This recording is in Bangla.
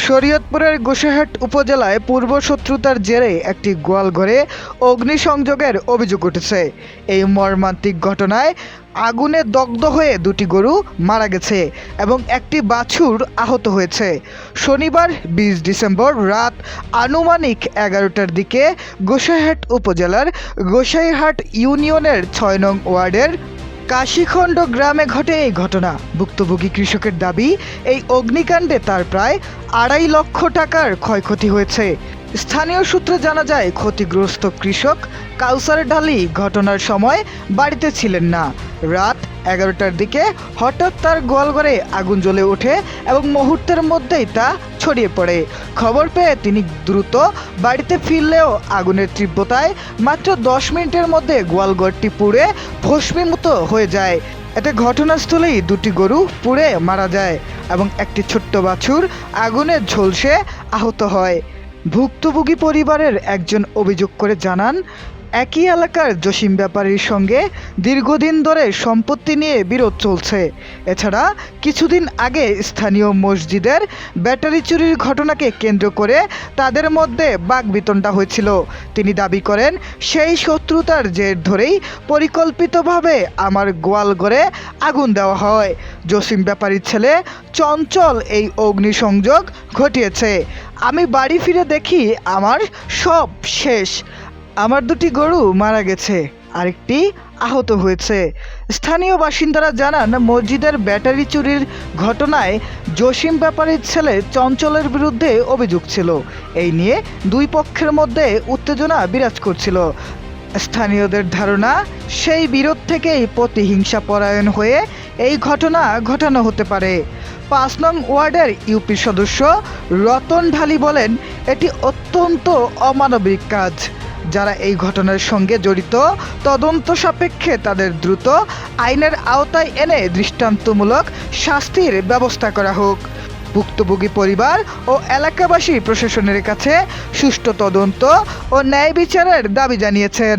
শরীয়তপুরের গোসাইহাট উপজেলায় পূর্বশত্রুতার জেরে একটি গোয়ালঘরে অগ্নিসংযোগের অভিযোগ উঠেছে। এই মর্মান্তিক ঘটনায় আগুনে দগ্ধ হয়ে দুটি গরু মারা গেছে এবং একটি বাছুর আহত হয়েছে। শনিবার 20 ডিসেম্বর রাত আনুমানিক 11টার দিকে গোসাইহাট উপজেলার গোসাইহাট ইউনিয়নের 6 নং ওয়ার্ডের কাশীখণ্ড গ্রামে ঘটে এই ঘটনা। ভুক্তভোগী কৃষকের দাবি, এই অগ্নিকাণ্ডে তার প্রায় 2.5 লক্ষ টাকার ক্ষয়ক্ষতি হয়েছে। স্থানীয় সূত্রে জানা যায়, ক্ষতিগ্রস্ত কৃষক কাউসার ঢালি ঘটনার সময় বাড়িতে ছিলেন না। রাত 11টার দিকে হঠাৎ তার গোয়ালঘরে আগুন জ্বলে ওঠে এবং মুহূর্তের মধ্যেই তা ছড়িয়ে পড়ে। খবর পেয়ে তিনি দ্রুত বাড়িতে ফিরলেও আগুনের তীব্রতায় মাত্র 10 মিনিটের মধ্যে গোয়ালঘরটি পুড়ে ভস্মীভূত হয়ে যায়। এতে ঘটনাস্থলেই দুটি গরু পুড়ে মারা যায় এবং একটি ছোট্ট বাছুর আগুনে ঝলসে আহত হয়। ভুক্তভোগী পরিবারের একজন অভিযোগ করে জানান, একই এলাকার জসিম ব্যাপারীর সঙ্গে দীর্ঘদিন ধরে সম্পত্তি নিয়ে বিরোধ চলছে। এছাড়া কিছুদিন আগে স্থানীয় মসজিদের ব্যাটারি চুরির ঘটনাকে কেন্দ্র করে তাদের মধ্যে বাকবিতণ্ডা হয়েছিল। তিনি দাবি করেন, সেই শত্রুতার জের ধরেই পরিকল্পিতভাবে আমার গোয়ালঘরে আগুন দেওয়া হয়। জসিম ব্যাপারীর ছেলে চঞ্চল এই অগ্নিসংযোগ ঘটিয়েছে। আমি বাড়ি ফিরে দেখি আমার সব শেষ। আমার দুটি গরু মারা গেছে, আরেকটি আহত হয়েছে। স্থানীয় বাসিন্দারা জানান, মসজিদের ব্যাটারি চুরির ঘটনায় জসিম ব্যাপারীর ছেলে চঞ্চলের বিরুদ্ধে অভিযোগ ছিল। এই নিয়ে দুই পক্ষের মধ্যে উত্তেজনা বিরাজ করছিল। স্থানীয়দের ধারণা, সেই বিরোধ থেকেই প্রতিহিংসা পরায়ণ হয়ে এই ঘটনা ঘটানো হতে পারে। 5 নং ওয়ার্ডের ইউপি সদস্য রতন ঢালি বলেন, এটি অত্যন্ত অমানবিক কাজ। যারা এই ঘটনার সঙ্গে জড়িত, তদন্ত সাপেক্ষে তাদের দ্রুত আইনের আওতায় এনে দৃষ্টান্তমূলক শাস্তির ব্যবস্থা করা হোক। ভুক্তভোগী পরিবার ও এলাকাবাসী প্রশাসনের কাছে সুষ্ঠু তদন্ত ও ন্যায় বিচারের দাবি জানিয়েছেন।